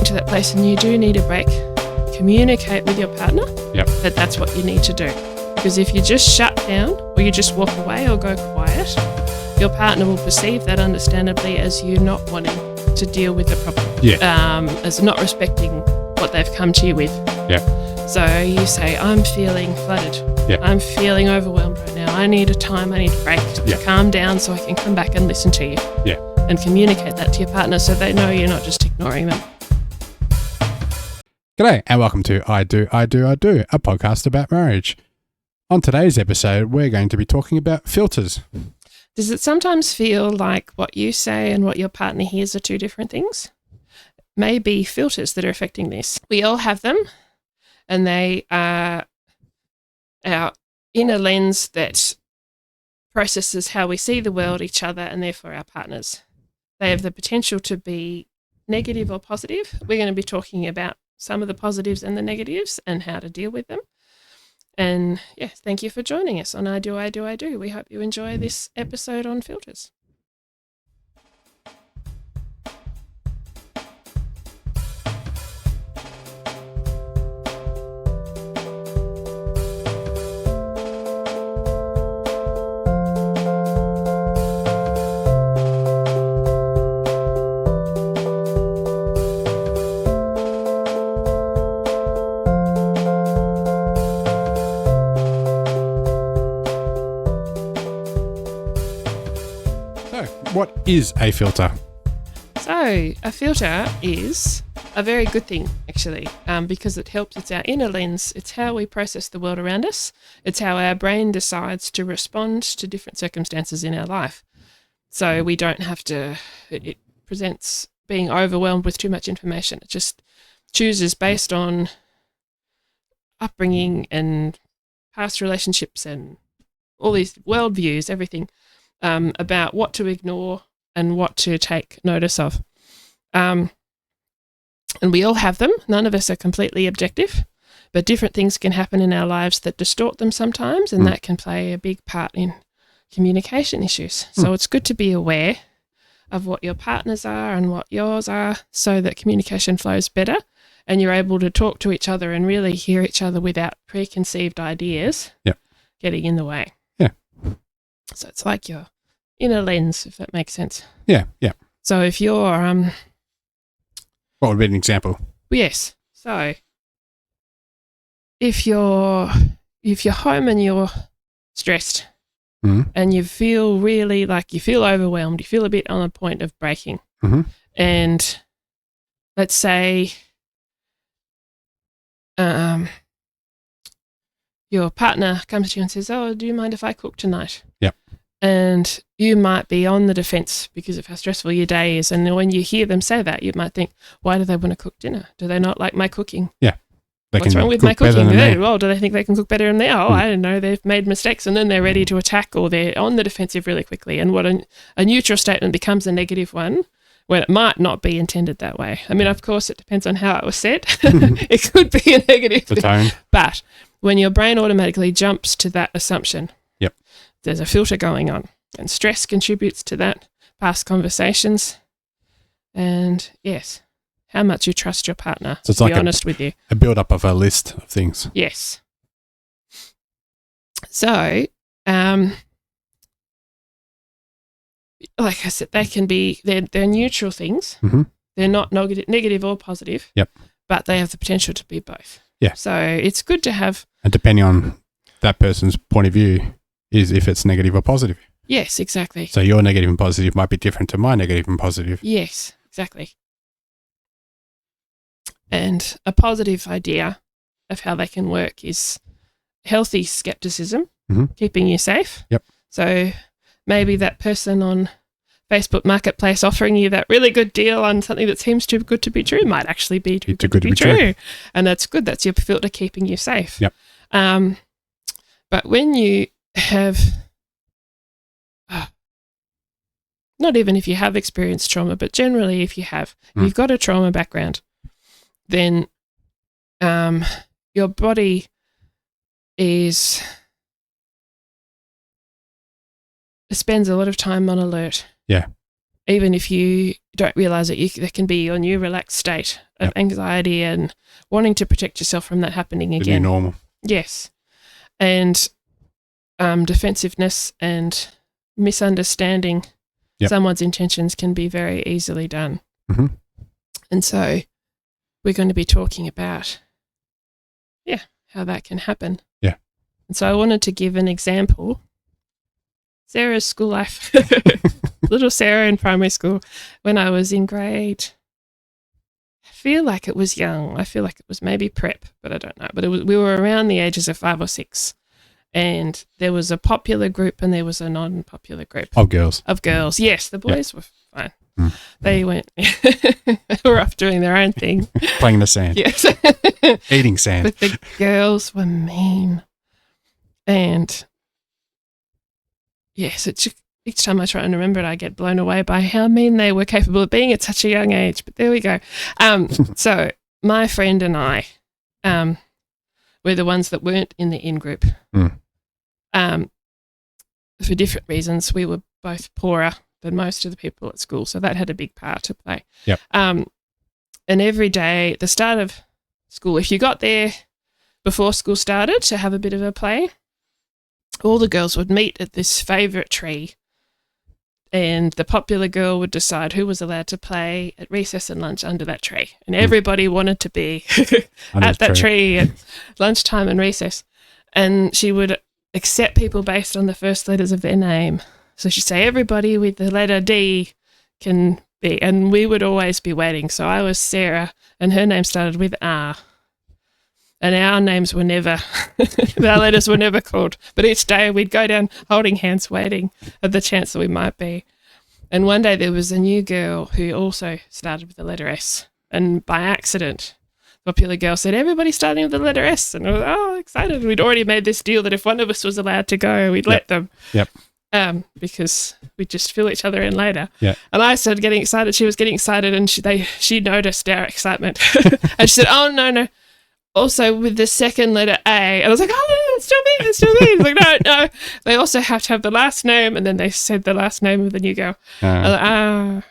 to that place and you do need a break, communicate with your partner that that's what you need to do. Because if you just shut down or you just walk away or go quiet, your partner will perceive that understandably as you not wanting to deal with the problem, as not respecting what they've come to you with. So you say, I'm feeling flooded. I'm feeling overwhelmed right now. I need a time, I need a break to calm down so I can come back and listen to you. And communicate that to your partner so they know you're not just ignoring them. G'day and welcome to I Do, a podcast about marriage. On today's episode, we're going to be talking about filters. Does it sometimes feel like what you say and what your partner hears are two different things? Maybe filters that are affecting this. We all have them, and they are our inner lens that processes how we see the world, each other, and therefore our partners. They have the potential to be negative or positive. We're going to be talking about some of the positives and the negatives and how to deal with them. And thank you for joining us on I Do. We hope you enjoy this episode on filters. What is a filter? So a filter is a very good thing, actually, because it helps. It's our inner lens. It's how we process the world around us. It's how our brain decides to respond to different circumstances in our life. So we don't have to, it presents being overwhelmed with too much information. It just chooses based on upbringing and past relationships and all these worldviews, everything. About what to ignore and what to take notice of. And we all have them. None of us are completely objective, but different things can happen in our lives that distort them sometimes, and that can play a big part in communication issues. So it's good to be aware of what your partners are and what yours are so that communication flows better and you're able to talk to each other and really hear each other without preconceived ideas getting in the way. So it's like your inner lens, if that makes sense. Yeah. So if you're what would be an example? Yes. So if you're home and you're stressed and you feel really like you feel overwhelmed, you feel a bit on the point of breaking, and let's say your partner comes to you and says, "Oh, do you mind if I cook tonight?" Yep. And you might be on the defense because of how stressful your day is. And when you hear them say that, you might think, why do they want to cook dinner? Do they not like my cooking? Yeah. What's wrong with my cooking? Well, do they think they can cook better than me? Oh, I don't know. They've made mistakes and then they're ready to attack or they're on the defensive really quickly. And what a neutral statement becomes a negative one when it might not be intended that way. I mean, of course, it depends on how it was said. It could be a negative the tone. But when your brain automatically jumps to that assumption, there's a filter going on, and stress contributes to that, past conversations, and how much you trust your partner, so it's to be honest with you. A build-up of a list of things. Yes. So, like I said, they can be, they're neutral things. They're not negative or positive, but they have the potential to be both. Yeah. So it's good to have. And depending on that person's point of view, is if it's negative or positive. Yes, exactly. So your negative and positive might be different to my negative and positive. Yes, exactly. And a positive idea of how they can work is healthy skepticism, keeping you safe. Yep. So maybe that person on Facebook Marketplace offering you that really good deal on something that seems too good to be true might actually be too good to be true. And that's good. That's your filter keeping you safe. Yep. But when you have, not even if you have experienced trauma, but generally if you have, you've got a trauma background, then your body spends a lot of time on alert. Yeah. even if you don't realise it, there can be your new relaxed state of anxiety and wanting to protect yourself from that happening again. The new normal. Yes. And defensiveness and misunderstanding someone's intentions can be very easily done. Mm-hmm. And so we're going to be talking about, how that can happen. Yeah. And so I wanted to give an example. Sarah's school life. Little Sarah in primary school when I was in grade, I feel like it was young. I feel like it was maybe prep, but I don't know. But we were around the ages of 5 or 6. And there was a popular group and there was a non-popular group. Of girls. Of girls. Yes, the boys were fine. Mm. They were off doing their own thing. Playing in the sand. Yes. Eating sand. But the girls were mean. And yes, each time I try and remember it, I get blown away by how mean they were capable of being at such a young age. But there we go. So my friend and I were the ones that weren't in the in-group. For different reasons. We were both poorer than most of the people at school, so that had a big part to play. Yep. And every day at the start of school, if you got there before school started to have a bit of a play, all the girls would meet at this favourite tree, and the popular girl would decide who was allowed to play at recess and lunch under that tree. And everybody wanted to be at that tree at lunchtime and recess. And she would accept people based on the first letters of their name. So she'd say everybody with the letter D can be, and we would always be waiting. So I was Sarah, and her name started with R. And our names were never, our letters were never called. But each day we'd go down holding hands, waiting at the chance that we might be. And one day there was a new girl who also started with the letter S. And by accident, the popular girl said, everybody's starting with the letter S. And I was, excited. We'd already made this deal that if one of us was allowed to go, we'd let them. Yep. Because we'd just fill each other in later. Yeah. And I started getting excited. She was getting excited, and she noticed our excitement. And she said, oh, no. Also with the second letter A. And I was like, it's still me. It's like, no. They also have to have the last name. And then they said the last name of the new girl. And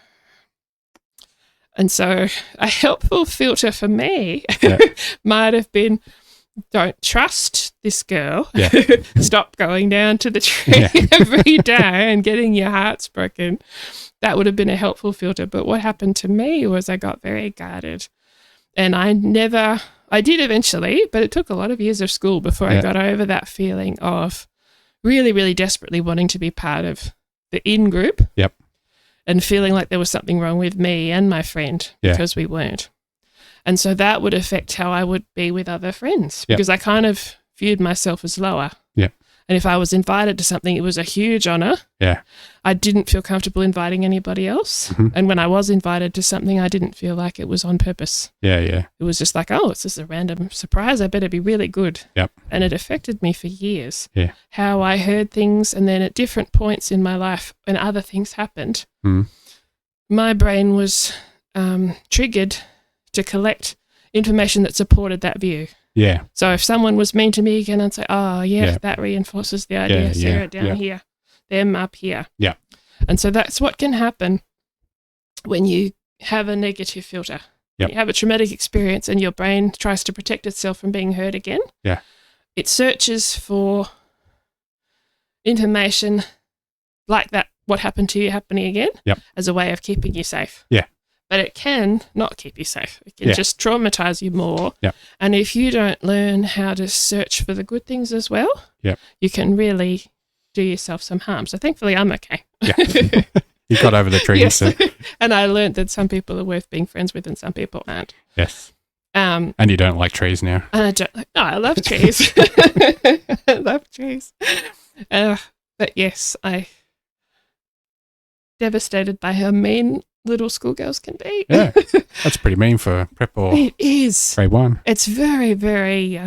so a helpful filter for me might have been, don't trust this girl. Yeah. Stop going down to the tree every day and getting your hearts broken. That would have been a helpful filter. But what happened to me was I got very guarded. And I did eventually, but it took a lot of years of school before I got over that feeling of really, really desperately wanting to be part of the in-group. Yep. And feeling like there was something wrong with me and my friend because we weren't. And so that would affect how I would be with other friends because I kind of viewed myself as lower. Yeah. And if I was invited to something, it was a huge honour. Yeah. I didn't feel comfortable inviting anybody else. Mm-hmm. And when I was invited to something, I didn't feel like it was on purpose. Yeah, yeah. It was just like, it's just a random surprise. I better be really good. Yep. And it affected me for years. Yeah. How I heard things, and then at different points in my life when other things happened, my brain was triggered to collect information that supported that view. Yeah. So if someone was mean to me again, I'd say, that reinforces the idea. Sarah down here, them up here. Yeah. And so that's what can happen when you have a negative filter. Yep. You have a traumatic experience and your brain tries to protect itself from being hurt again. Yeah. It searches for information like that, what happened to you happening again, as a way of keeping you safe. Yeah. But it can not keep you safe. It can just traumatize you more. Yeah. And if you don't learn how to search for the good things as well, you can really do yourself some harm. So thankfully I'm okay. Yeah. You got over the trees. Yes. So. And I learned that some people are worth being friends with and some people aren't. Yes. And you don't like trees now. And I love trees. I love trees. But yes, I devastated by how mean little schoolgirls can be. Yeah, that's pretty mean for prep or it is. grade 1. It's very, very,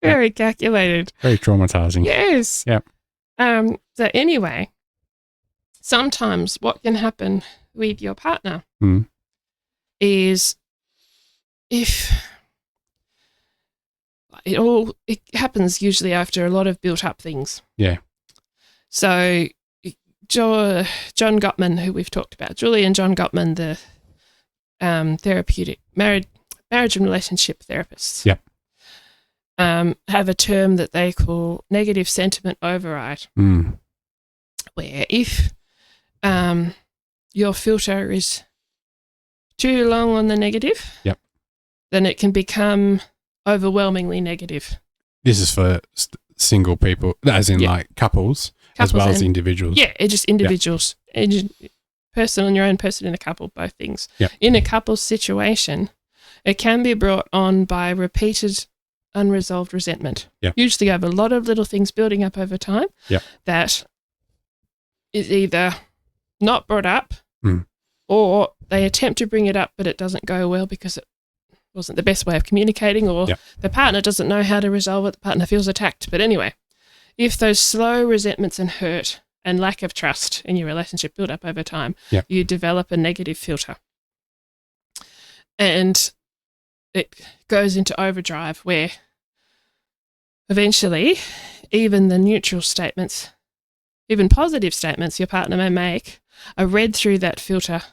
very calculated. Very traumatizing. Yes. Yep. So anyway, sometimes what can happen with your partner is if it happens usually after a lot of built up things. Yeah. So John Gottman, who we've talked about, Julie and John Gottman, the therapeutic marriage and relationship therapists, Yep. Have a term that they call negative sentiment override, where if your filter is too long on the negative, Yep. then it can become overwhelmingly negative. This is for single people, as in like couples as well as individuals. Yeah, it's just individuals. Person on your own, person in a couple, both things. Yep. In a couple situation, it can be brought on by repeated unresolved resentment. Yep. Usually over a lot of little things building up over time that is either not brought up or they attempt to bring it up but it doesn't go well because it wasn't the best way of communicating, or the partner doesn't know how to resolve it, the partner feels attacked. But anyway, if those slow resentments and hurt and lack of trust in your relationship build up over time, you develop a negative filter. And it goes into overdrive where eventually even the neutral statements, even positive statements your partner may make are read through that filter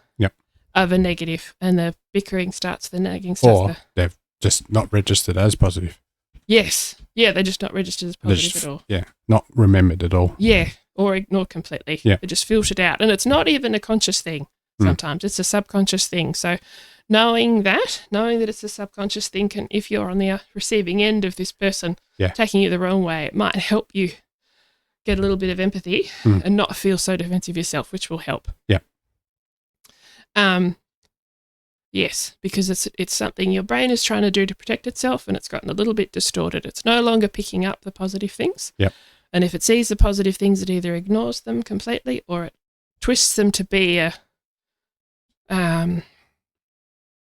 of a negative, and the bickering starts, the nagging starts. Or they've just not registered as positive. Yes. Yeah, they're just not registered as positive at all. Yeah, not remembered at all. Yeah, or ignored completely. Yeah. They're just filtered out. And it's not even a conscious thing sometimes. It's a subconscious thing. So knowing that it's a subconscious thing, can, if you're on the receiving end of this person taking you the wrong way, it might help you get a little bit of empathy and not feel so defensive yourself, which will help. Yeah. Yes, because it's something your brain is trying to do to protect itself, and it's gotten a little bit distorted. It's no longer picking up the positive things. Yep. And if it sees the positive things, it either ignores them completely or it twists them to be a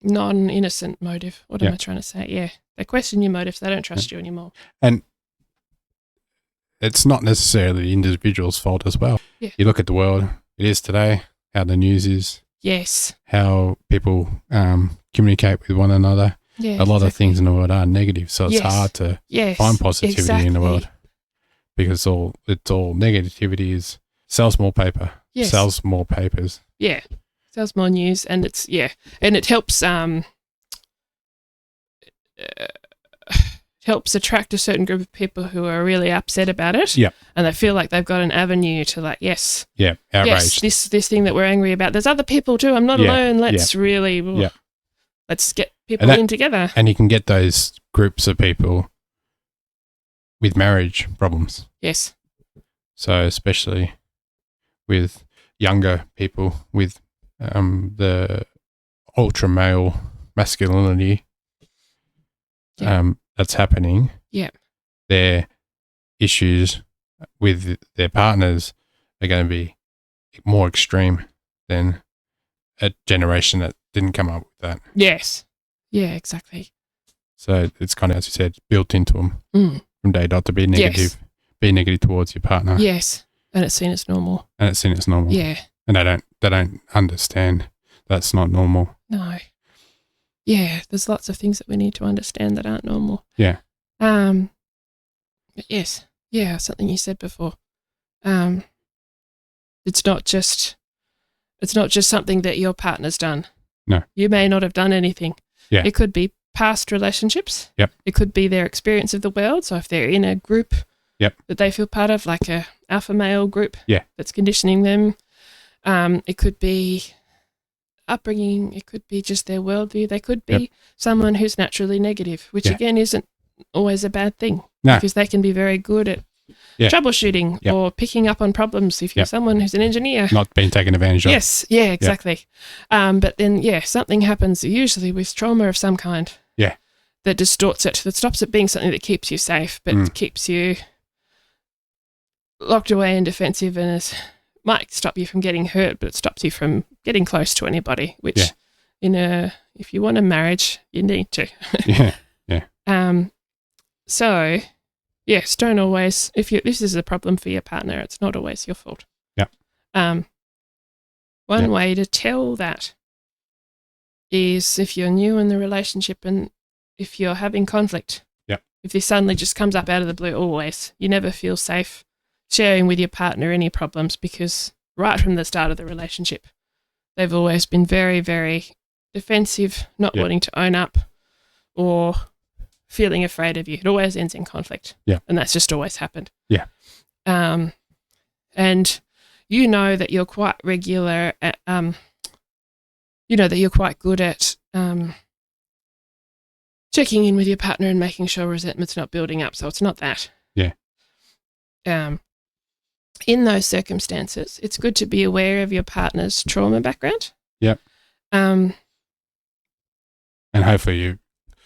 non-innocent motive. What am I trying to say? Yeah, they question your motives. They don't trust you anymore. And it's not necessarily the individual's fault as well. Yeah. You look at the world, it is today, how the news is. Yes. How people communicate with one another. Yeah, a lot of things in the world are negative, so it's hard to find positivity in the world because it's all negativity sells more paper, sells more papers. Yeah, sells more news, and and it helps helps attract a certain group of people who are really upset about it. Yeah. And they feel like they've got an avenue to outraged. Yes, this thing that we're angry about. There's other people too. I'm not alone. Let's let's get people in together. And you can get those groups of people with marriage problems. Yes. So especially with younger people with the ultra male masculinity that's happening. Yeah. Their issues with their partners are going to be more extreme than a generation that didn't come up with that. Yes. Yeah, exactly. So it's kind of, as you said, built into them from day dot to be negative, be negative towards your partner. Yes. And it's seen as normal. Yeah. And they don't understand that's not normal. No. Yeah, there's lots of things that we need to understand that aren't normal. Yeah. Yes. Yeah, something you said before. It's not just something that your partner's done. No. You may not have done anything. Yeah. It could be past relationships. Yep. It could be their experience of the world. So if they're in a group that they feel part of, like a alpha male group that's conditioning them, it could be upbringing, it could be just their worldview. They could be someone who's naturally negative, which again isn't always a bad thing because they can be very good at troubleshooting or picking up on problems if you're someone who's an engineer. Not being taken advantage of. Yes, yeah, exactly. But then, something happens usually with trauma of some kind that distorts it, that stops it being something that keeps you safe but keeps you locked away and defensive, and might stop you from getting hurt, but it stops you from getting close to anybody, which if you want a marriage, you need to. So, yes, don't always, if this is a problem for your partner, it's not always your fault. Yeah. One way to tell that is if you're new in the relationship and if you're having conflict. Yeah. If this suddenly just comes up out of the blue always, you never feel safe sharing with your partner any problems because right from the start of the relationship. They've always been very, very defensive, not wanting to own up or feeling afraid of you. It always ends in conflict. Yeah. And that's just always happened. Yeah. And you know that you're quite regular at, you know that you're quite good at checking in with your partner and making sure resentment's not building up. So it's not that. Yeah. In those circumstances, it's good to be aware of your partner's trauma background. Yep. And hopefully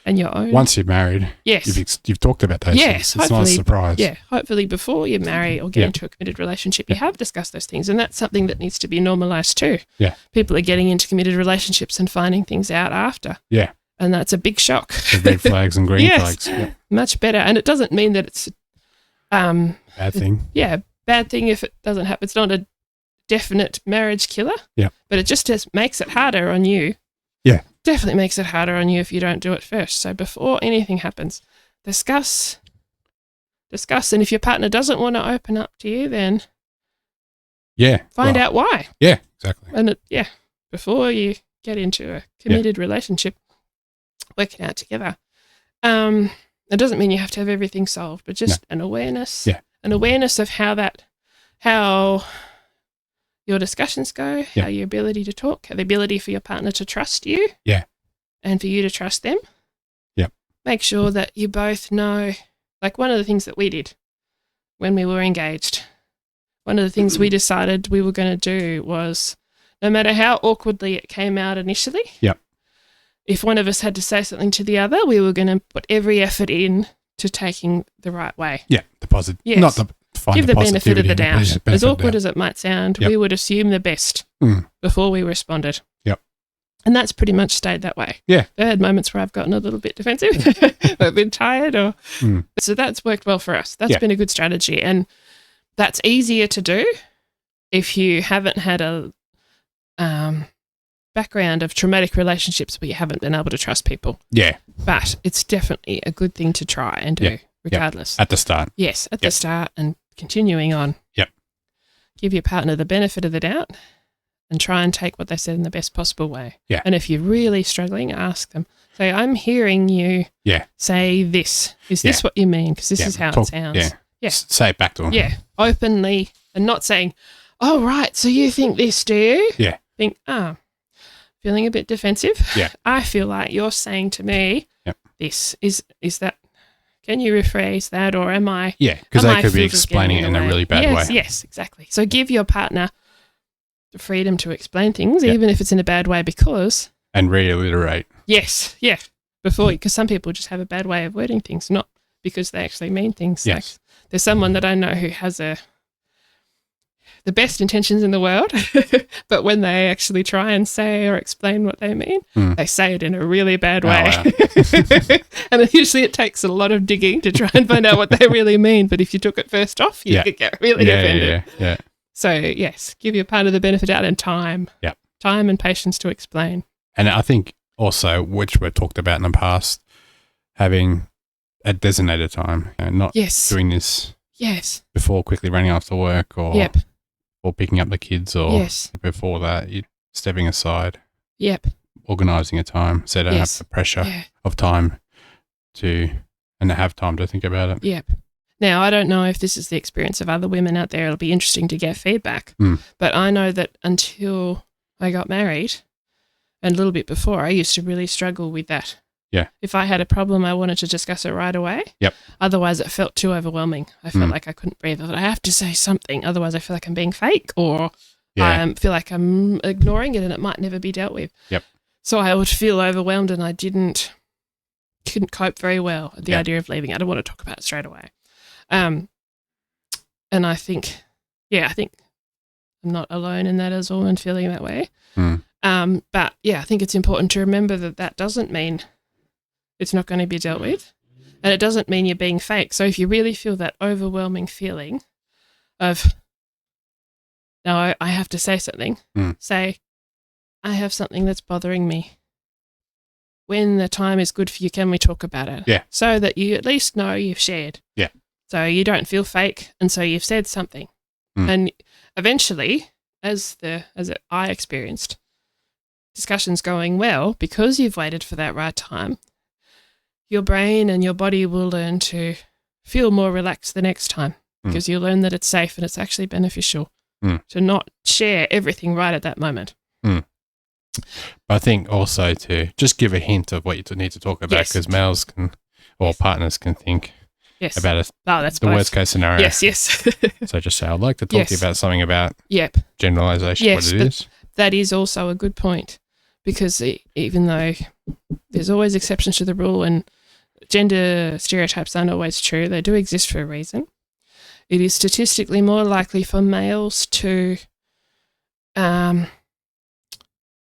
and your own. Once you're married, you've talked about those things. It's not a surprise. Yeah, hopefully before you marry or get into a committed relationship, you have discussed those things, and that's something that needs to be normalised too. Yeah. People are getting into committed relationships and finding things out after. Yeah. And that's a big shock. The red flags and green flags. Yep. Much better. And it doesn't mean that it's bad thing. Bad thing if it doesn't happen. It's not a definite marriage killer. Yeah. But it just makes it harder on you. Yeah. Definitely makes it harder on you if you don't do it first. So before anything happens, discuss. And if your partner doesn't want to open up to you, then find out why. Yeah, exactly. And before you get into a committed relationship, work it out together. It doesn't mean you have to have everything solved, but just an awareness. Yeah. An awareness of how your discussions go, how your ability to talk, the ability for your partner to trust you. Yeah. And for you to trust them. Yeah. Make sure that you both know, like one of the things that we did when we were engaged, one of the things we decided we were going to do was no matter how awkwardly it came out initially, if one of us had to say something to the other, we were going to put every effort in to taking the right way. Yeah, the positive. Yes. Not the find give the benefit of the doubt. As awkward as it might sound, we would assume the best before we responded. Yep. And that's pretty much stayed that way. Yeah. There had moments where I've gotten a little bit defensive, I've been tired, so that's worked well for us. That's been a good strategy, and that's easier to do if you haven't had a background of traumatic relationships where you haven't been able to trust people. Yeah. But it's definitely a good thing to try and do regardless. At the start. Yes, at the start and continuing on. Yep. Give your partner the benefit of the doubt and try and take what they said in the best possible way. Yeah. And if you're really struggling, ask them. Say, I'm hearing you say this. Is this what you mean? Because this is how it sounds. Yeah. Yeah. Say it back to them. Yeah. Openly and not saying, oh, right, so you think this, do you? Yeah. Think, feeling a bit defensive. Yeah. I feel like you're saying to me, this is that, can you rephrase that, or am I? Yeah, because they could be explaining it in a really bad way. Yes, exactly. So give your partner the freedom to explain things, even if it's in a bad way, because. And reiterate. Yes, yeah. Because some people just have a bad way of wording things, not because they actually mean things. Yes. Like, there's someone that I know who has the best intentions in the world, but when they actually try and say or explain what they mean, they say it in a really bad way. Wow. And usually it takes a lot of digging to try and find out what they really mean. But if you took it first off, you could get really offended. Yeah. So, yes, give your partner the benefit out and time. Yeah. Time and patience to explain. And I think also, which we've talked about in the past, having a designated time and not doing this before quickly running after work or picking up the kids or before that, you're stepping aside, organising a time so you don't have the pressure of time and have time to think about it. Yep. Now, I don't know if this is the experience of other women out there. It'll be interesting to get feedback. But I know that until I got married and a little bit before, I used to really struggle with that. Yeah. If I had a problem, I wanted to discuss it right away. Yep. Otherwise, it felt too overwhelming. I felt like I couldn't breathe. I have to say something. Otherwise, I feel like I'm being fake or I feel like I'm ignoring it and it might never be dealt with. Yep. So I would feel overwhelmed and I couldn't cope very well with the idea of leaving. I don't want to talk about it straight away. And I think I'm not alone in that as a woman feeling that way. But I think it's important to remember that doesn't mean it's not going to be dealt with, and it doesn't mean you're being fake. So if you really feel that overwhelming feeling of, no, I have to say something, say, I have something that's bothering me. When the time is good for you, can we talk about it? Yeah. So that you at least know you've shared. Yeah. So you don't feel fake, and so you've said something. And eventually, I experienced, discussions going well, because you've waited for that right time, your brain and your body will learn to feel more relaxed the next time, because you learn that it's safe and it's actually beneficial to not share everything right at that moment. I think also to just give a hint of what you need to talk about, because males can, or partners can think about that's the worst case scenario. Yes. So just say, I'd like to talk to you about something about generalization, what it is. That is also a good point, because even though there's always exceptions to the rule and gender stereotypes aren't always true, they do exist for a reason. It is statistically more likely for males to go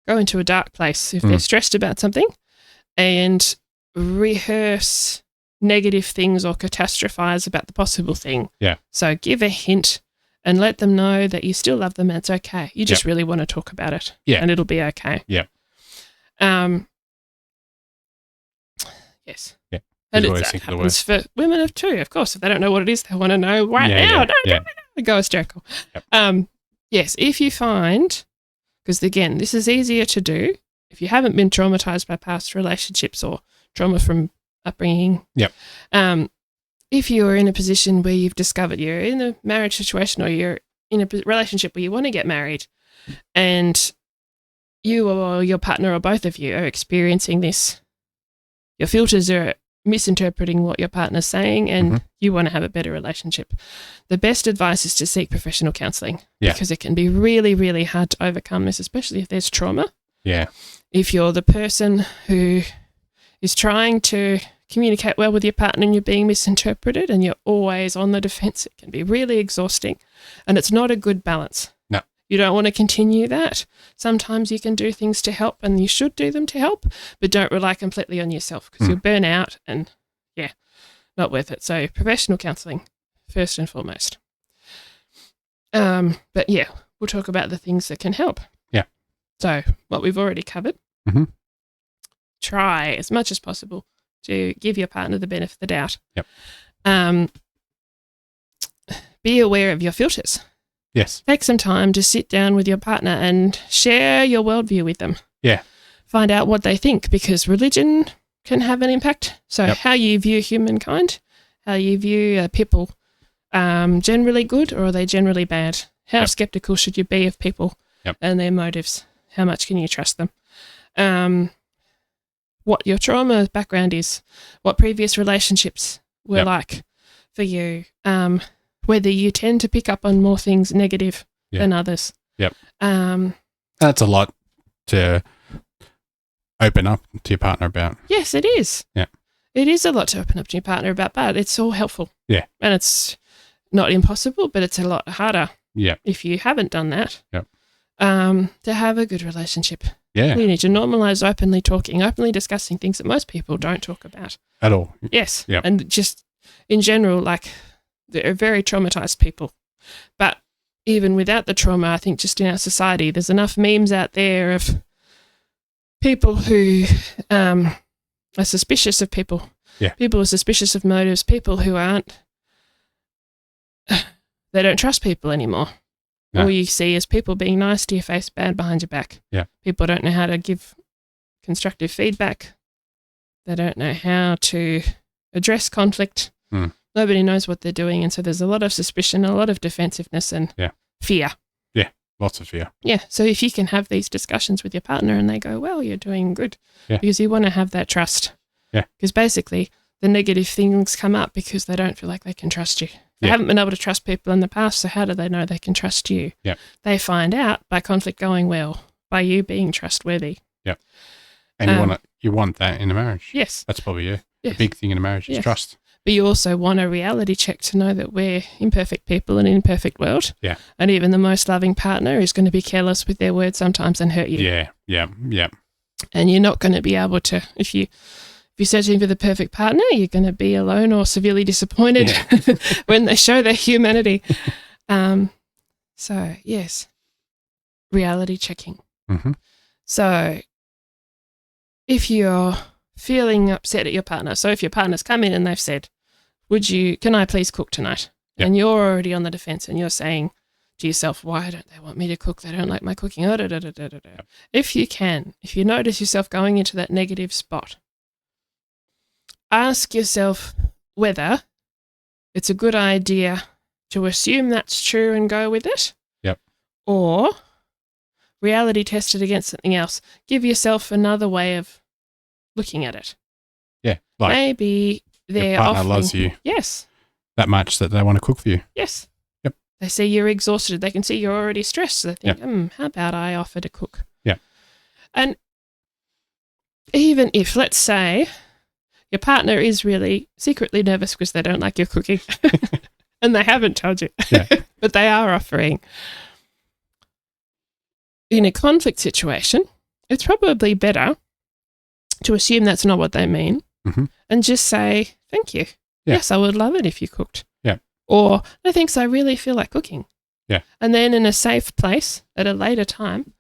into a dark place if they're stressed about something and rehearse negative things or catastrophize about the possible thing. Yeah. So give a hint and let them know that you still love them and it's okay. You just really want to talk about it. Yeah. And it'll be okay. Yeah. Yes. Yeah. And that happens for women of too, of course. If they don't know what it is, they want to know right now. Go hysterical. Yep. Yes, if you find, because again, this is easier to do if you haven't been traumatized by past relationships or trauma from upbringing. Yep. If you're in a position where you've discovered you're in a marriage situation or you're in a relationship where you want to get married and you or your partner or both of you are experiencing this, your filters are misinterpreting what your partner's saying and you want to have a better relationship, the best advice is to seek professional counselling because it can be really, really hard to overcome this, especially if there's trauma. Yeah. If you're the person who is trying to communicate well with your partner and you're being misinterpreted and you're always on the defence, it can be really exhausting and it's not a good balance. No. You don't want to continue that. Sometimes you can do things to help and you should do them to help, but don't rely completely on yourself because you'll burn out and, not worth it. So professional counselling, first and foremost. But we'll talk about the things that can help. Yeah. So what we've already covered, try as much as possible to give your partner the benefit of the doubt. Yep. Be aware of your filters. Yes. Take some time to sit down with your partner and share your worldview with them. Yeah. Find out what they think because religion can have an impact. So how you view humankind, how you view people, generally good or are they generally bad? How skeptical should you be of people and their motives? How much can you trust them? What your trauma background is, what previous relationships were like for you, whether you tend to pick up on more things negative than others. Yep. That's a lot to open up to your partner about. Yes, it is. Yeah. It is a lot to open up to your partner about, but it's all helpful. Yeah. And it's not impossible, but it's a lot harder if you haven't done that to have a good relationship. Yeah. You need to normalize openly talking, openly discussing things that most people don't talk about. At all. Yes. Yeah. And just in general, like they're very traumatized people. But even without the trauma, I think just in our society, there's enough memes out there of people who are suspicious of people. Yeah. People are suspicious of motives. People who aren't, they don't trust people anymore. No. All you see is people being nice to your face, bad behind your back. Yeah. People don't know how to give constructive feedback. They don't know how to address conflict. Nobody knows what they're doing. And so there's a lot of suspicion, a lot of defensiveness and fear. Yeah, lots of fear. Yeah. So if you can have these discussions with your partner and they go, well, you're doing good. Yeah. Because you want to have that trust. Yeah. Because basically the negative things come up because they don't feel like they can trust you. They haven't been able to trust people in the past, so how do they know they can trust you? Yeah. They find out by conflict going well, by you being trustworthy. Yeah. And you want that in a marriage. Yes. That's probably the big thing in a marriage is trust. But you also want a reality check to know that we're imperfect people in an imperfect world. Yeah. And even the most loving partner is going to be careless with their words sometimes and hurt you. Yeah, yeah, yeah. And you're not going to be able to, if you're searching for the perfect partner, you're going to be alone or severely disappointed when they show their humanity. So, yes, reality checking. Mm-hmm. So, if you're feeling upset at your partner, so if your partner's come in and they've said, can I please cook tonight? Yep. And you're already on the defense and you're saying, to yourself, why don't they want me to cook? They don't like my cooking. Oh, da, da, da, da, da, da. If you notice yourself going into that negative spot, ask yourself whether it's a good idea to assume that's true and go with it. Yep. Or reality test it against something else. Give yourself another way of looking at it. Yeah. Like maybe they're your partner offering, loves you. Yes. That much that they want to cook for you. Yes. Yep. They see you're exhausted. They can see you're already stressed. So they think, how about I offer to cook? Yeah. And even if, let's say, your partner is really secretly nervous because they don't like your cooking and they haven't told you, but they are offering. In a conflict situation, it's probably better to assume that's not what they mean and just say, thank you. Yeah. Yes, I would love it if you cooked. Yeah. Or, no thanks, I really feel like cooking. Yeah. And then in a safe place at a later time,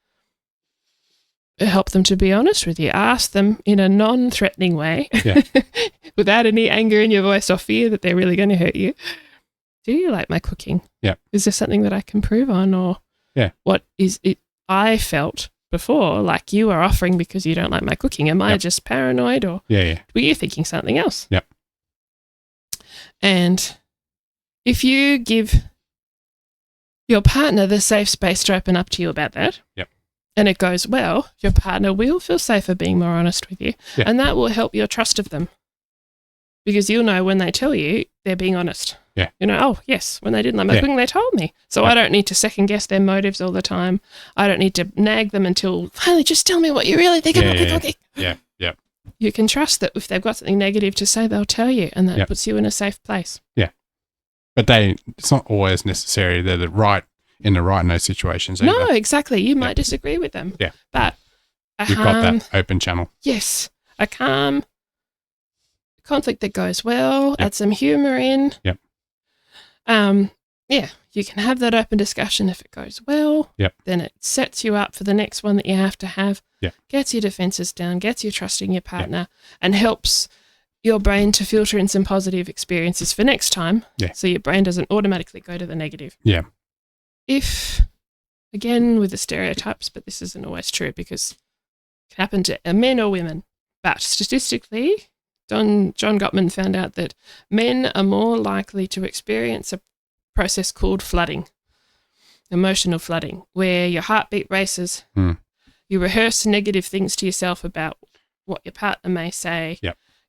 help them to be honest with you. Ask them in a non-threatening way, without any anger in your voice or fear that they're really going to hurt you. Do you like my cooking? Yeah. Is there something that I can improve on? Or what is it I felt before like you are offering because you don't like my cooking? Am I just paranoid, or were you thinking something else? Yep. And if you give your partner the safe space to open up to you about that, and it goes well, your partner will feel safer being more honest with you, and that will help your trust of them, because you'll know when they tell you they're being honest. Yeah. You know, oh, yes, when they didn't like my cooking, they told me. So I don't need to second guess their motives all the time. I don't need to nag them until, finally, just tell me what you really think about the cooking. Yeah, yeah. You can trust that if they've got something negative to say, they'll tell you, and that puts you in a safe place. Yeah. But it's not always necessary they're in those situations either. No, exactly. You might disagree with them. Yeah. But you've got that open channel. Yes. A calm conflict that goes well, add some humour in. Yep. You can have that open discussion if it goes well. Yep. Then it sets you up for the next one that you have to have. Yep. Gets your defences down, gets you trusting your partner, and helps your brain to filter in some positive experiences for next time. Yeah. So your brain doesn't automatically go to the negative. Yeah. If, again, with the stereotypes, but this isn't always true because it can happen to men or women, but statistically, John Gottman found out that men are more likely to experience a process called flooding, emotional flooding, where your heartbeat races, you rehearse negative things to yourself about what your partner may say,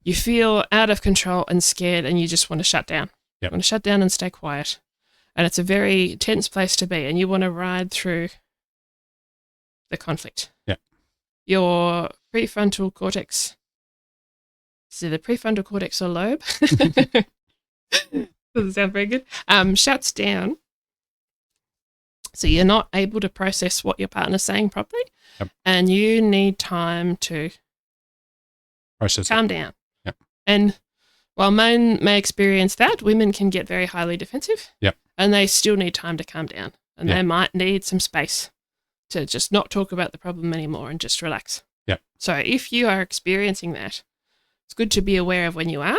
you feel out of control and scared, and you just want to shut down. You want to shut down and stay quiet. And it's a very tense place to be, and you want to ride through the conflict. Yeah. Your prefrontal cortex, the prefrontal cortex or lobe, doesn't sound very good, shuts down. So you're not able to process what your partner's saying properly, and you need time to calm down. Yep. And while men may experience that, women can get very highly defensive. Yep. And they still need time to calm down, and they might need some space to just not talk about the problem anymore and just relax. Yep. So if you are experiencing that, it's good to be aware of when you are.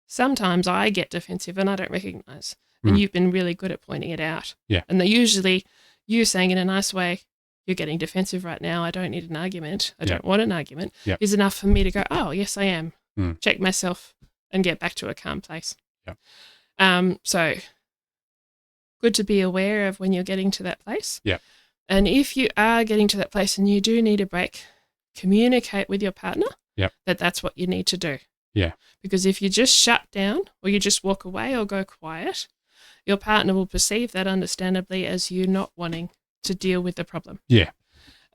Sometimes I get defensive and I don't recognize, and you've been really good at pointing it out. Yeah. And they're usually you saying in a nice way, you're getting defensive right now, I don't need an argument, I don't want an argument, is enough for me to go, oh, yes, I am. Check myself and get back to a calm place. Yep. So good to be aware of when you're getting to that place. Yeah. And if you are getting to that place and you do need a break, communicate with your partner that that's what you need to do. Yeah. Because if you just shut down or you just walk away or go quiet, your partner will perceive that understandably as you not wanting to deal with the problem. Yeah.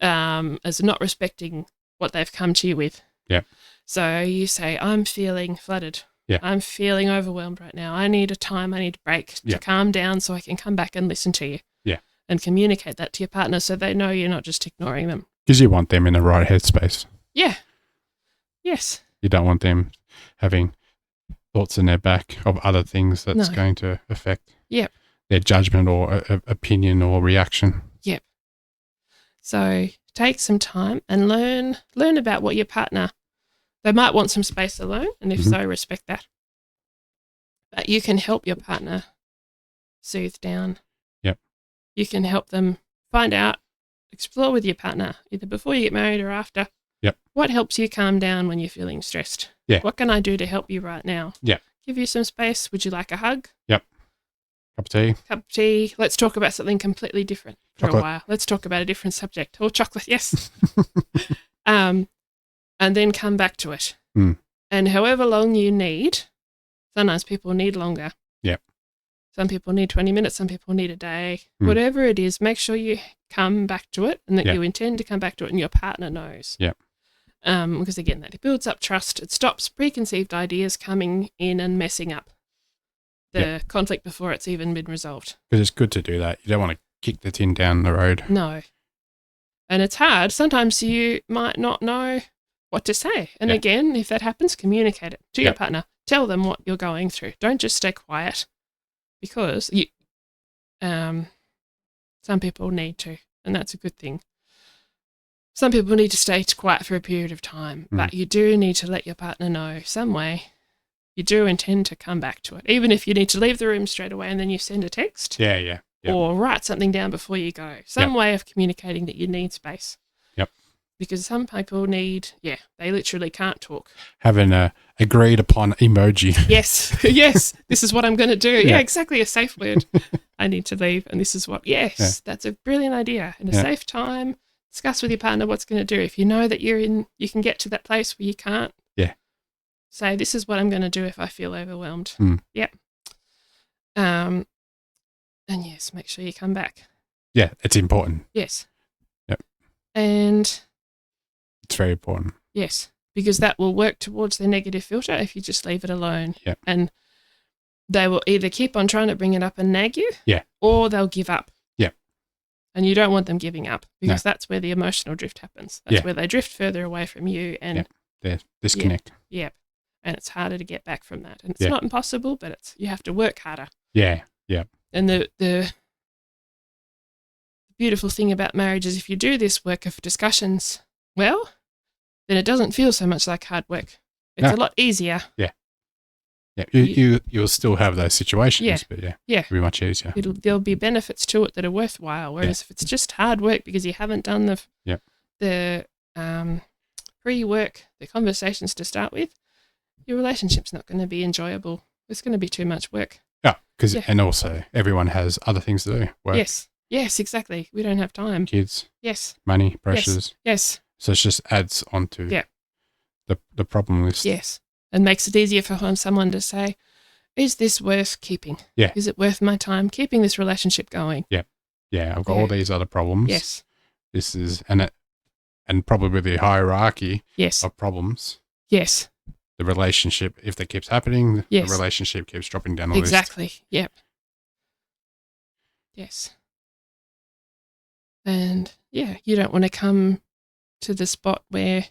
As not respecting what they've come to you with. Yeah. So you say, I'm feeling flooded. Yeah. I'm feeling overwhelmed right now. I need a time, I need a break to calm down so I can come back and listen to you. Yeah. And communicate that to your partner so they know you're not just ignoring them. Because you want them in the right headspace. Yeah. Yes. You don't want them having thoughts in their back of other things that's going to affect their judgment or opinion or reaction. Yep. So take some time and learn about what your partner, they might want some space alone, and if so, respect that. But you can help your partner soothe down. Yep. you can help them find out, explore with your partner, either before you get married or after. Yep. What helps you calm down when you're feeling stressed? Yeah. What can I do to help you right now? Yeah. Give you some space. Would you like a hug? Yep. Cup of tea. Let's talk about something completely different for a while. Let's talk about a different subject. Or chocolate, yes. And then come back to it. Mm. And however long you need, sometimes people need longer. Yep. Some people need 20 minutes. Some people need a day. Whatever it is, make sure you come back to it and that you intend to come back to it and your partner knows. Yep. Because, again, that builds up trust. It stops preconceived ideas coming in and messing up the conflict before it's even been resolved. Because it's good to do that. You don't want to kick the tin down the road. No. And it's hard. Sometimes you might not know what to say. And again, if that happens, communicate it to your partner. Tell them what you're going through. Don't just stay quiet because some people need to, and that's a good thing. Some people need to stay quiet for a period of time, but you do need to let your partner know some way you do intend to come back to it, even if you need to leave the room straight away and then you send a text. Yeah. Or write something down before you go. Some way of communicating that you need space. Yep. Because some people need, they literally can't talk. Having a agreed upon emoji. Yes, this is what I'm going to do. Yeah, exactly, a safe word. I need to leave, and this is what, that's a brilliant idea. In a safe time, discuss with your partner what's going to do. If you know that you can get to that place where you can't, say, this is what I'm going to do if I feel overwhelmed. Yep. And yes, make sure you come back. Yeah, it's important. Yes. Yep. And it's very important. Yes, because that will work towards their negative filter if you just leave it alone. Yep. And they will either keep on trying to bring it up and nag you, or they'll give up. Yep. And you don't want them giving up because that's where the emotional drift happens. That's where they drift further away from you and they disconnect. Yep. And it's harder to get back from that. And it's not impossible, but you have to work harder. Yeah. And the beautiful thing about marriage is if you do this work of discussions well, then it doesn't feel so much like hard work. It's a lot easier. Yeah. You'll still have those situations, but it'll be much easier. There'll be benefits to it that are worthwhile. Whereas if it's just hard work because you haven't done the pre-work, the conversations to start with, your relationship's not going to be enjoyable. It's going to be too much work. And also everyone has other things to do. Work. Yes, exactly. We don't have time. Kids. Yes. Money, pressures. Yes. So it just adds on to the problem list. Yes. And makes it easier for someone to say, is this worth keeping? Yeah. Is it worth my time keeping this relationship going? Yeah. Yeah. I've got all these other problems. Yes. This is, and probably the hierarchy of problems. Yes. The relationship, if that keeps happening, the relationship keeps dropping down the list. Exactly. Yep. Yes. And you don't want to come to the spot where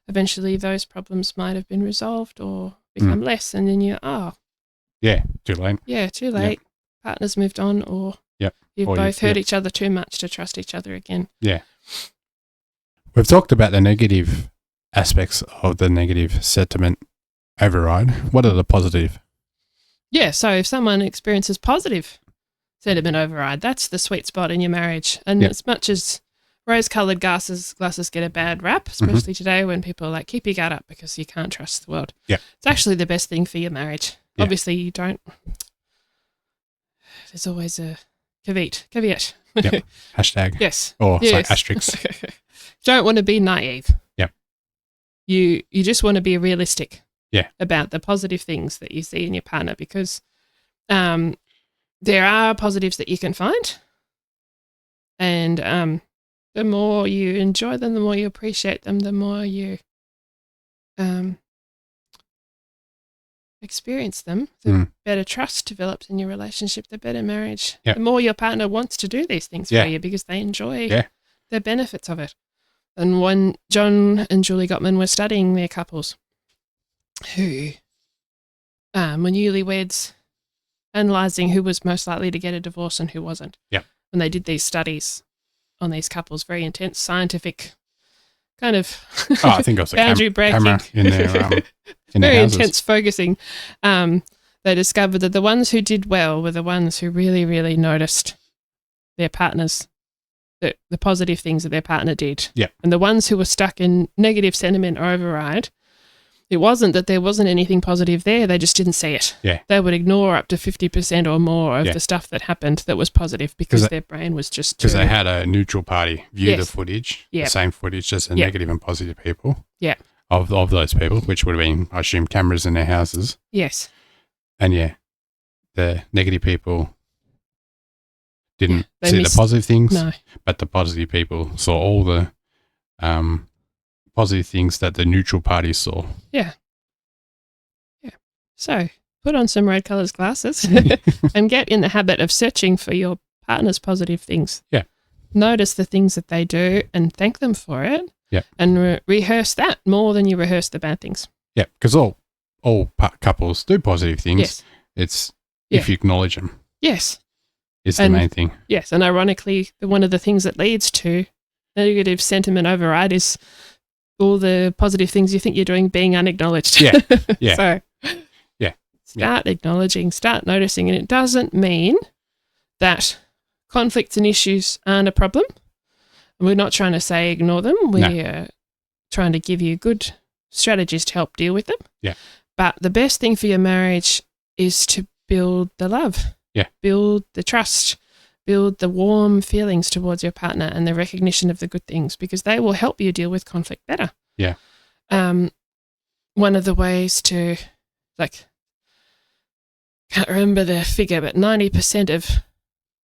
eventually those problems might have been resolved or become less, and then too late. Yeah, too late. Yep. Partners moved on, or you've both hurt each other too much to trust each other again. Yeah. We've talked about the negative aspects of the negative sentiment override. What are the positive? Yeah, so if someone experiences positive sentiment override, that's the sweet spot in your marriage. And as much as rose-coloured glasses get a bad rap, especially today when people are like, keep your guard up because you can't trust the world. Yeah. It's actually the best thing for your marriage. Yeah. Obviously, you don't. There's always a caveat. Yep. Hashtag. Yes. Or sorry, asterisk. Don't want to be naive. Yep. You just want to be realistic. Yeah. About the positive things that you see in your partner, because there are positives that you can find, and the more you enjoy them, the more you appreciate them, the more you experience them, the better trust develops in your relationship, the better marriage. Yep. The more your partner wants to do these things for you because they enjoy the benefits of it. And when John and Julie Gottman were studying their couples who were newlyweds, analysing who was most likely to get a divorce and who wasn't. Yeah. And they did these studies on these couples, very intense scientific kind of I think it was boundary breaking. Camera in their in very their houses. Intense focusing. They discovered that the ones who did well were the ones who really, really noticed their partners, the positive things that their partner did. Yeah. And the ones who were stuck in negative sentiment or override, it wasn't that there wasn't anything positive there. They just didn't see it. Yeah. They would ignore up to 50% or more of the stuff that happened that was positive because their brain was just because they had a neutral party view the footage, the same footage, just the negative and positive people. Yeah. Of those people, which would have been, I assume, cameras in their houses. Yes. And the negative people didn't see the positive things. No. But the positive people saw all the positive things that the neutral party saw. Yeah. Yeah. So put on some red colours glasses and get in the habit of searching for your partner's positive things. Yeah. Notice the things that they do and thank them for it. Yeah. And rehearse that more than you rehearse the bad things. Yeah, because all couples do positive things. Yes. It's if you acknowledge them. Yes. Is the main thing. Yes, and ironically, one of the things that leads to negative sentiment override is all the positive things you think you're doing being unacknowledged. Yeah, yeah. So, start acknowledging, start noticing, and it doesn't mean that conflicts and issues aren't a problem. We're not trying to say ignore them. We're trying to give you good strategies to help deal with them. Yeah. But the best thing for your marriage is to build the love. Yeah. Build the trust, build the warm feelings towards your partner and the recognition of the good things because they will help you deal with conflict better. Yeah. One of the ways to, can't remember the figure, but 90% of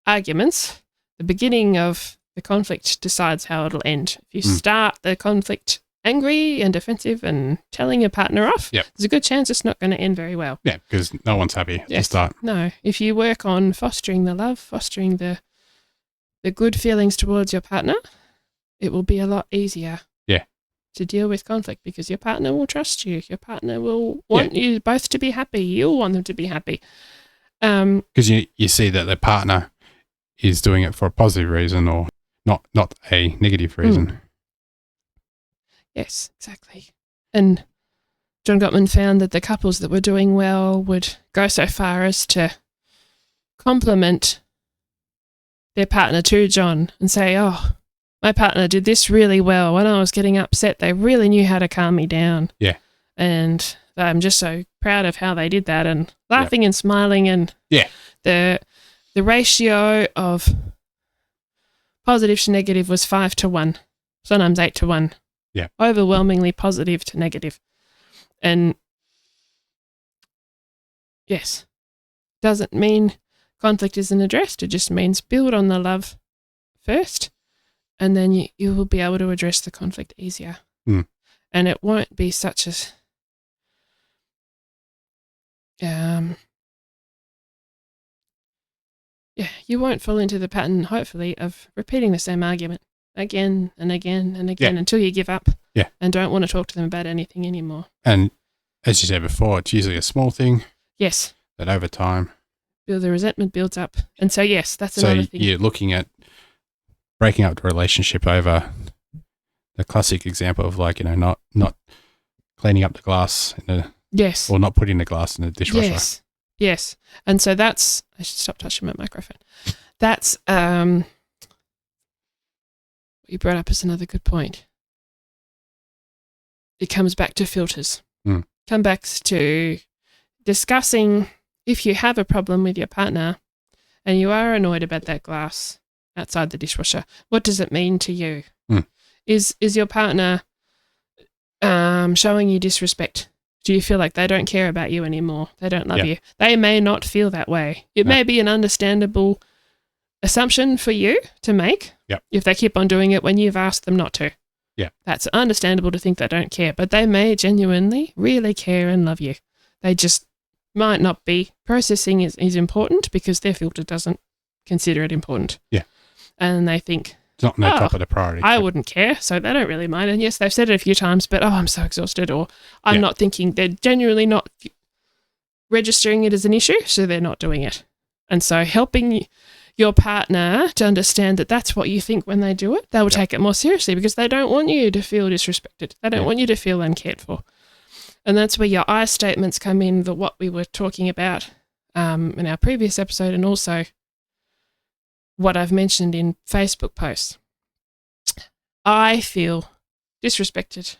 arguments, the beginning of the conflict decides how it'll end. If you start the conflict angry and defensive and telling your partner off, there's a good chance it's not going to end very well. Yeah, because no one's happy to start. No, if you work on fostering the love, fostering the good feelings towards your partner, it will be a lot easier to deal with conflict because your partner will trust you. Your partner will want you both to be happy. You'll want them to be happy. Because you see that the partner is doing it for a positive reason or not a negative reason. Yes, exactly. And John Gottman found that the couples that were doing well would go so far as to compliment their partner to John and say, oh, my partner did this really well. When I was getting upset, they really knew how to calm me down. Yeah. And I'm just so proud of how they did that and laughing and smiling and the ratio of positive to negative was 5-1, sometimes 8-1. Yeah. Overwhelmingly positive to negative. And yes, doesn't mean conflict isn't addressed. It just means build on the love first and then you will be able to address the conflict easier. And it won't be such as you won't fall into the pattern, hopefully, of repeating the same argument again and again and again until you give up and don't want to talk to them about anything anymore. And as you said before, it's usually a small thing. Yes. That over time. The resentment builds up. And so, yes, that's another thing. So you're looking at breaking up the relationship over the classic example of not cleaning up the glass or not putting the glass in the dishwasher. Yes. And so I should stop touching my microphone. That's what you brought up is another good point. It comes back to filters. Come back to discussing if you have a problem with your partner and you are annoyed about that glass outside the dishwasher, what does it mean to you? Is your partner showing you disrespect? Do you feel like they don't care about you anymore? They don't love you? They may not feel that way. It may be an understandable assumption for you to make if they keep on doing it when you've asked them not to. Yeah. That's understandable to think they don't care, but they may genuinely really care and love you. They just might not be. Processing is important because their filter doesn't consider it important. Yeah. And they think, it's not top of the priority. I wouldn't care, so they don't really mind. And yes, they've said it a few times, but I'm so exhausted, or I'm not thinking. They're genuinely not registering it as an issue, so they're not doing it. And so helping your partner to understand that that's what you think when they do it, they will take it more seriously because they don't want you to feel disrespected. They don't want you to feel uncared for. And that's where your I statements come in, what we were talking about in our previous episode, and also what I've mentioned in Facebook posts. I feel disrespected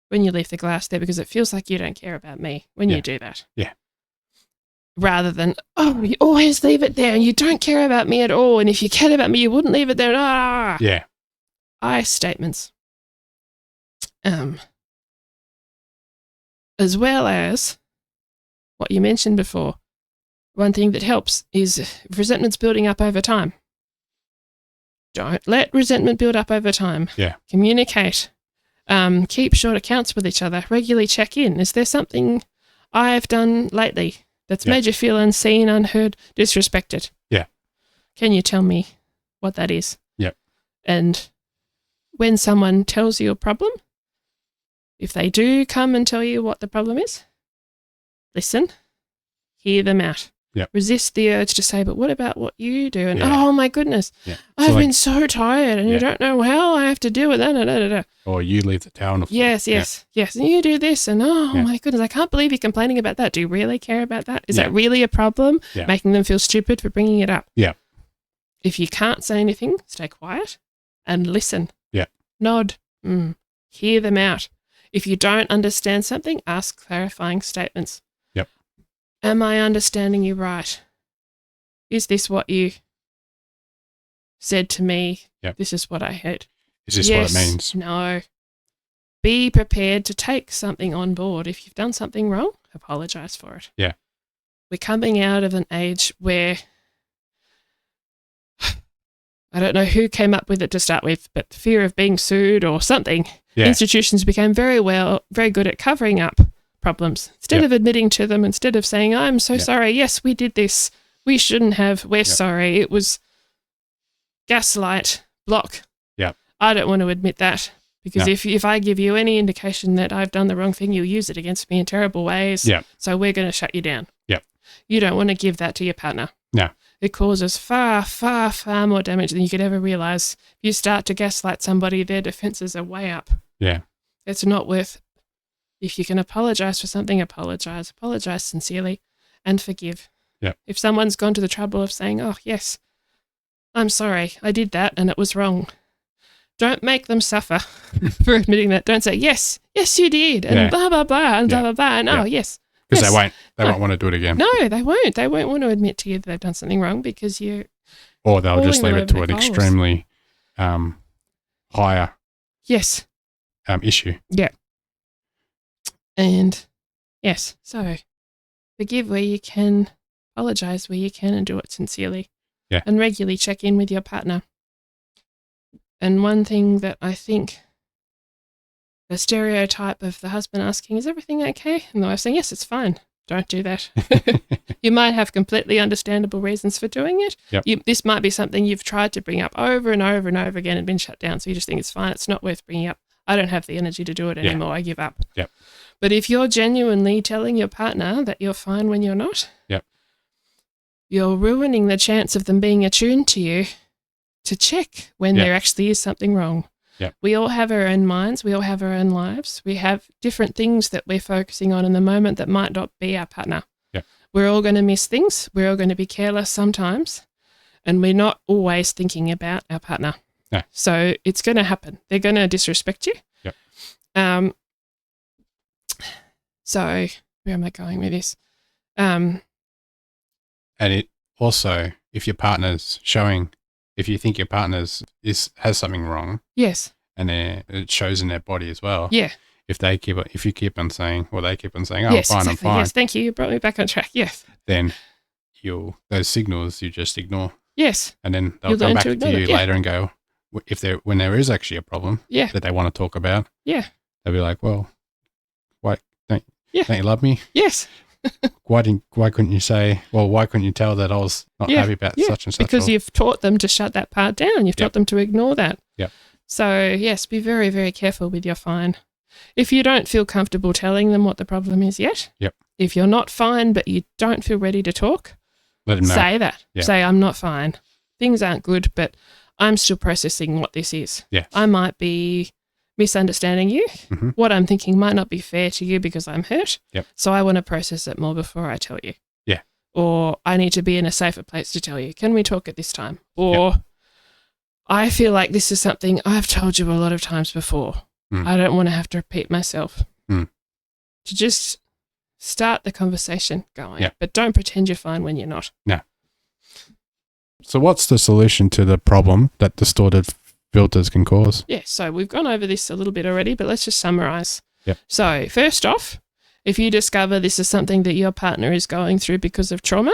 when you leave the glass there because it feels like you don't care about me when you do that. Yeah. Rather than, oh, you always leave it there and you don't care about me at all. And if you cared about me, you wouldn't leave it there. Ah. Yeah. I statements. As well as what you mentioned before. One thing that helps is if resentment's building up over time. Don't let resentment build up over time. Yeah. Communicate. Keep short accounts with each other. Regularly check in. Is there something I've done lately that's made you feel unseen, unheard, disrespected? Yeah. Can you tell me what that is? Yep. And when someone tells you a problem, if they do come and tell you what the problem is, listen, hear them out. Yep. Resist the urge to say, but what about what you do? And oh my goodness, I've been so tired and you don't know how I have to deal with that. Or you leave the towel on the floor. Yes. And you do this and my goodness, I can't believe you're complaining about that. Do you really care about that? Is that really a problem? Yeah. Making them feel stupid for bringing it up. Yeah. If you can't say anything, stay quiet and listen. Yeah. Nod. Hear them out. If you don't understand something, ask clarifying statements. Yep. Am I understanding you right? Is this what you said to me? Yep. This is what I heard. Is this what it means? No. Be prepared to take something on board. If you've done something wrong, apologize for it. Yeah. We're coming out of an age where I don't know who came up with it to start with, but fear of being sued or something. Yeah. Institutions became very good at covering up problems. Instead of admitting to them, instead of saying, I'm so sorry, yes, we did this, we shouldn't have, we're sorry, it was gaslight, block. Yeah. I don't want to admit that because if I give you any indication that I've done the wrong thing, you'll use it against me in terrible ways. Yeah. So we're going to shut you down. Yeah. You don't want to give that to your partner. No. It causes far, far, far more damage than you could ever realize. If you start to gaslight somebody, their defenses are way up. Yeah. It's not worth. If you can apologize for something, apologize sincerely and forgive. Yeah. If someone's gone to the trouble of saying, oh, yes, I'm sorry, I did that and it was wrong. Don't make them suffer for admitting that. Don't say, yes, you did, and blah, blah, blah, and blah, blah, blah, and oh, yes. Because they won't want to do it again. No, they won't. They won't want to admit to you that they've done something wrong because you. Or they'll just leave it to an extremely higher. Yes. Issue. Yeah. And yes, so forgive where you can, apologize where you can, and do it sincerely. Yeah. And regularly check in with your partner. And one thing that I think the stereotype of the husband asking, is everything okay? And the wife saying, yes, it's fine. Don't do that. You might have completely understandable reasons for doing it. Yep. This might be something you've tried to bring up over and over and over again and been shut down. So you just think it's fine. It's not worth bringing up. I don't have the energy to do it anymore. I give up. Yep. But if you're genuinely telling your partner that you're fine when you're not, you're ruining the chance of them being attuned to you to check when there actually is something wrong. Yep. We all have our own minds. We all have our own lives. We have different things that we're focusing on in the moment that might not be our partner. Yep. We're all going to miss things. We're all going to be careless sometimes. And we're not always thinking about our partner. No. So it's going to happen. They're going to disrespect you. Yep. So where am I going with this? And it also, if your partner's showing, if you think your partner's has something wrong, yes, and it shows in their body as well, if you keep on saying, or they keep on saying, oh, yes, I'm fine, exactly. I'm fine, yes, thank you, you brought me back on track, yes, then those signals you just ignore, yes, and then they'll come back to you later and go, when there is actually a problem that they want to talk about, they'll be like, well, why don't you love me? Yes. Why couldn't you say, well, why couldn't you tell that I was not happy about such and such? Because you've taught them to shut that part down. You've taught them to ignore that. Yep. So, yes, be very, very careful with your fine. If you don't feel comfortable telling them what the problem is yet, if you're not fine but you don't feel ready to talk, let them know. Say that. Yep. Say, I'm not fine. Things aren't good, but I'm still processing what this is. Yes. I might be misunderstanding you. Mm-hmm. What I'm thinking might not be fair to you because I'm hurt. Yep. So I want to process it more before I tell you. Yeah. Or I need to be in a safer place to tell you. Can we talk at this time? Or I feel like this is something I've told you a lot of times before. I don't want to have to repeat myself. To just start the conversation going, but don't pretend you're fine when you're not. No. So what's the solution to the problem that distorted filters can cause? Yeah, so we've gone over this a little bit already, but let's just summarize. Yep. So first off, if you discover this is something that your partner is going through because of trauma,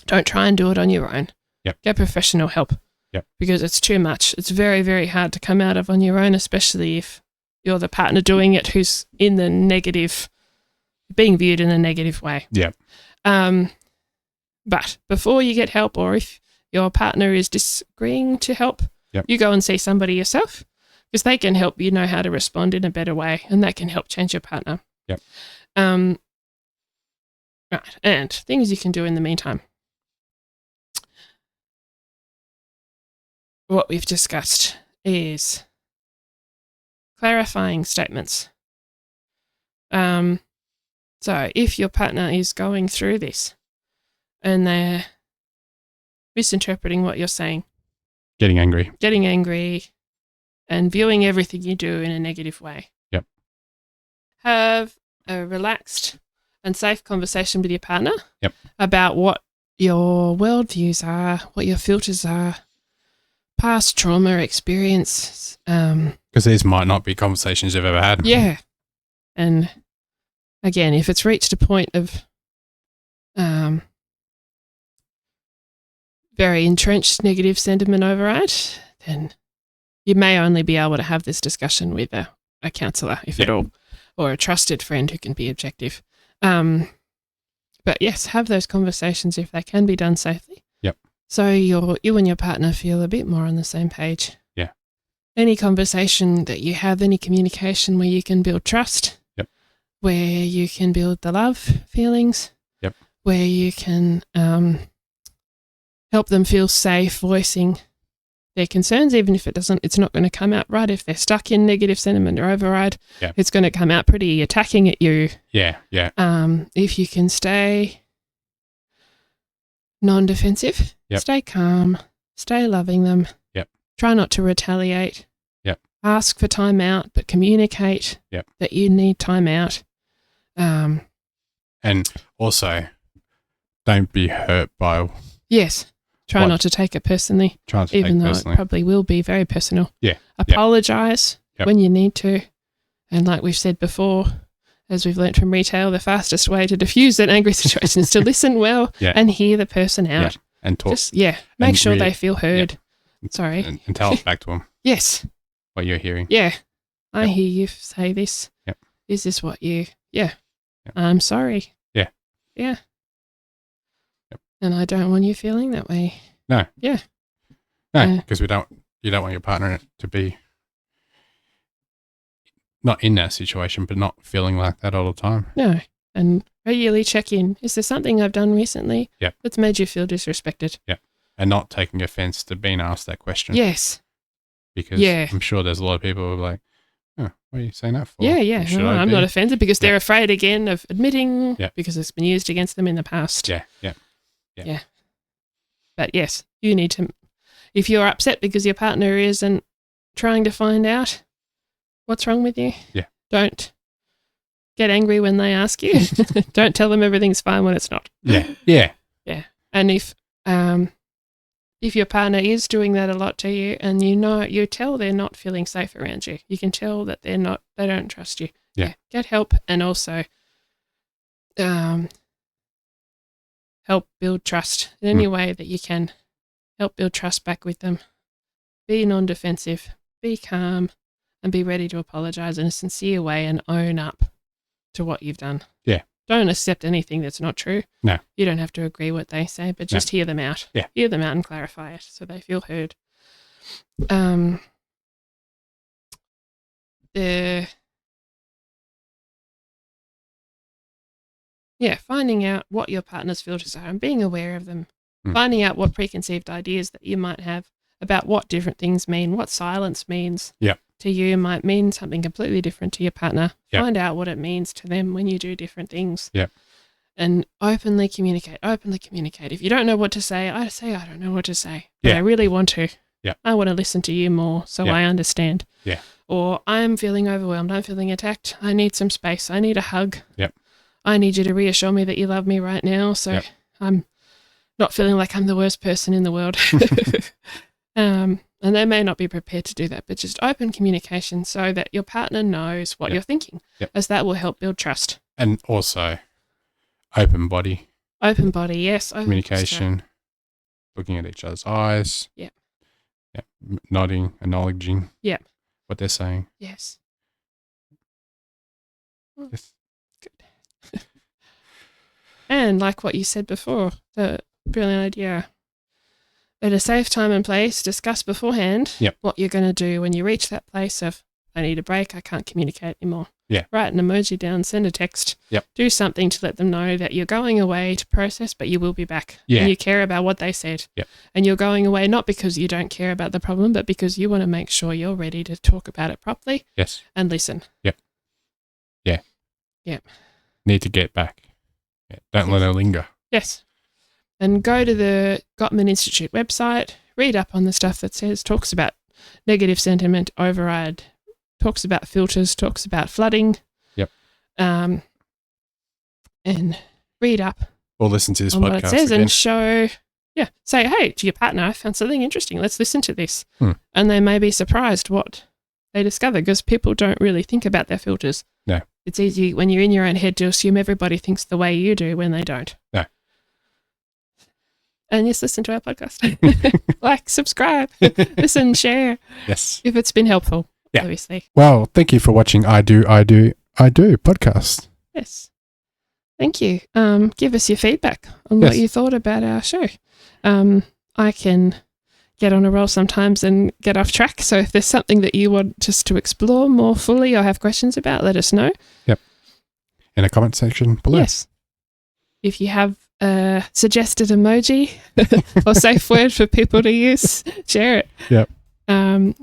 don't try and do it on your own. Yep. Get professional help. Yep. Because it's too much. It's very, very hard to come out of on your own, especially if you're the partner doing it who's in the negative, being viewed in a negative way. Yeah. But before you get help, or if your partner is disagreeing to help, you go and see somebody yourself, because they can help you know how to respond in a better way, and that can help change your partner. Yep. Right. And things you can do in the meantime. What we've discussed is clarifying statements. So if your partner is going through this and they're misinterpreting what you're saying, getting angry and viewing everything you do in a negative way, have a relaxed and safe conversation with your partner about what your worldviews are, what your filters are, past trauma experience. Because these might not be conversations you've ever had. Yeah. And again, if it's reached a point of very entrenched negative sentiment override, then you may only be able to have this discussion with a counsellor, if at all, or a trusted friend who can be objective. But yes, have those conversations if they can be done safely. Yep. So you and your partner feel a bit more on the same page. Yeah. Any conversation that you have, any communication where you can build trust, where you can build the love feelings, where you can help them feel safe voicing their concerns, even if it's not going to come out right. If they're stuck in negative sentiment or override, it's going to come out pretty attacking at you. Yeah. If you can stay non-defensive, stay calm, stay loving them, try not to retaliate, ask for time out, but communicate that you need time out. And also, don't be hurt by... Yes. Try not to take it personally, even though it probably will be very personal. Yeah. Apologise when you need to. And like we've said before, as we've learnt from retail, the fastest way to diffuse an angry situation is to listen well and hear the person out. Yeah. And talk. Make sure they feel heard. Sorry. And tell it back to them. Yes. What you're hearing. Yeah. I hear you say this. Yep. Is this what you... Yeah. I'm sorry. Yeah. Yeah. And I don't want you feeling that way. No. Yeah. No, because you don't want your partner to be not in that situation, but not feeling like that all the time. No. And regularly check in. Is there something I've done recently that's made you feel disrespected? Yeah. And not taking offense to being asked that question. Yes. Because I'm sure there's a lot of people who are like, oh, what are you saying that for? Yeah. No, I'm not offended because they're afraid again of admitting because it's been used against them in the past. Yeah. But yes, you need to, if you're upset because your partner isn't trying to find out what's wrong with you, don't get angry when they ask you. Don't tell them everything's fine when it's not. Yeah. And if your partner is doing that a lot to you and you tell they're not feeling safe around you, you can tell that they don't trust you. Yeah. Get help, and also help build trust in any way that you can. Help build trust back with them. Be non-defensive, be calm, and be ready to apologise in a sincere way and own up to what you've done. Yeah. Don't accept anything that's not true. No. You don't have to agree what they say, but just hear them out. Yeah. Hear them out and clarify it so they feel heard. Finding out what your partner's filters are and being aware of them. Finding out what preconceived ideas that you might have about what different things mean, what silence means to you might mean something completely different to your partner. Find out what it means to them when you do different things. And openly communicate. If you don't know what to say, I don't know what to say. But I really want to. Yeah. I want to listen to you more so I understand. Yeah. Or I'm feeling overwhelmed. I'm feeling attacked. I need some space. I need a hug. Yep. I need you to reassure me that you love me right now. So I'm not feeling like I'm the worst person in the world. And they may not be prepared to do that, but just open communication so that your partner knows what you're thinking, as that will help build trust. And also open body. Open body, yes. Communication, looking at each other's eyes. Yeah. Yeah. Nodding, acknowledging. Yeah. What they're saying. Yes. Yes. Good. And like what you said before, the brilliant idea. At a safe time and place, discuss beforehand what you're going to do when you reach that place of, I need a break, I can't communicate anymore. Yeah. Write an emoji down, send a text. Yep. Do something to let them know that you're going away to process, but you will be back. Yeah. And you care about what they said. Yep. And you're going away not because you don't care about the problem, but because you want to make sure you're ready to talk about it properly. Yes. And listen. Yep. Yeah. Yep. Need to get back. Yeah. Don't let it linger. Yes. And go to the Gottman Institute website, read up on the stuff that talks about negative sentiment override, talks about filters, talks about flooding. Yep. And read up. Or listen to this on podcast what it says again. and say, hey, to your partner, I found something interesting. Let's listen to this. And they may be surprised what they discover because people don't really think about their filters. No. It's easy when you're in your own head to assume everybody thinks the way you do when they don't. No. And just listen to our podcast. Like, subscribe, listen, share. Yes. If it's been helpful, obviously. Well, thank you for watching I Do podcast. Yes. Thank you. Give us your feedback on what you thought about our show. I can get on a roll sometimes and get off track. So if there's something that you want us to explore more fully or have questions about, let us know. Yep. In the comment section below. Yes. If you have a suggested emoji or safe word for people to use, share it. Yep. And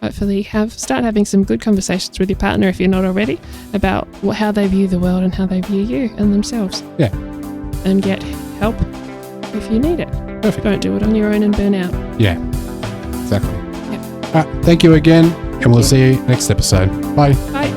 hopefully start having some good conversations with your partner if you're not already about how they view the world and how they view you and themselves. Yeah. And get help if you need it. Perfect. Don't do it on your own and burn out. Yeah, exactly. Yep. Thank you again, and we'll see you next episode. Bye. Bye.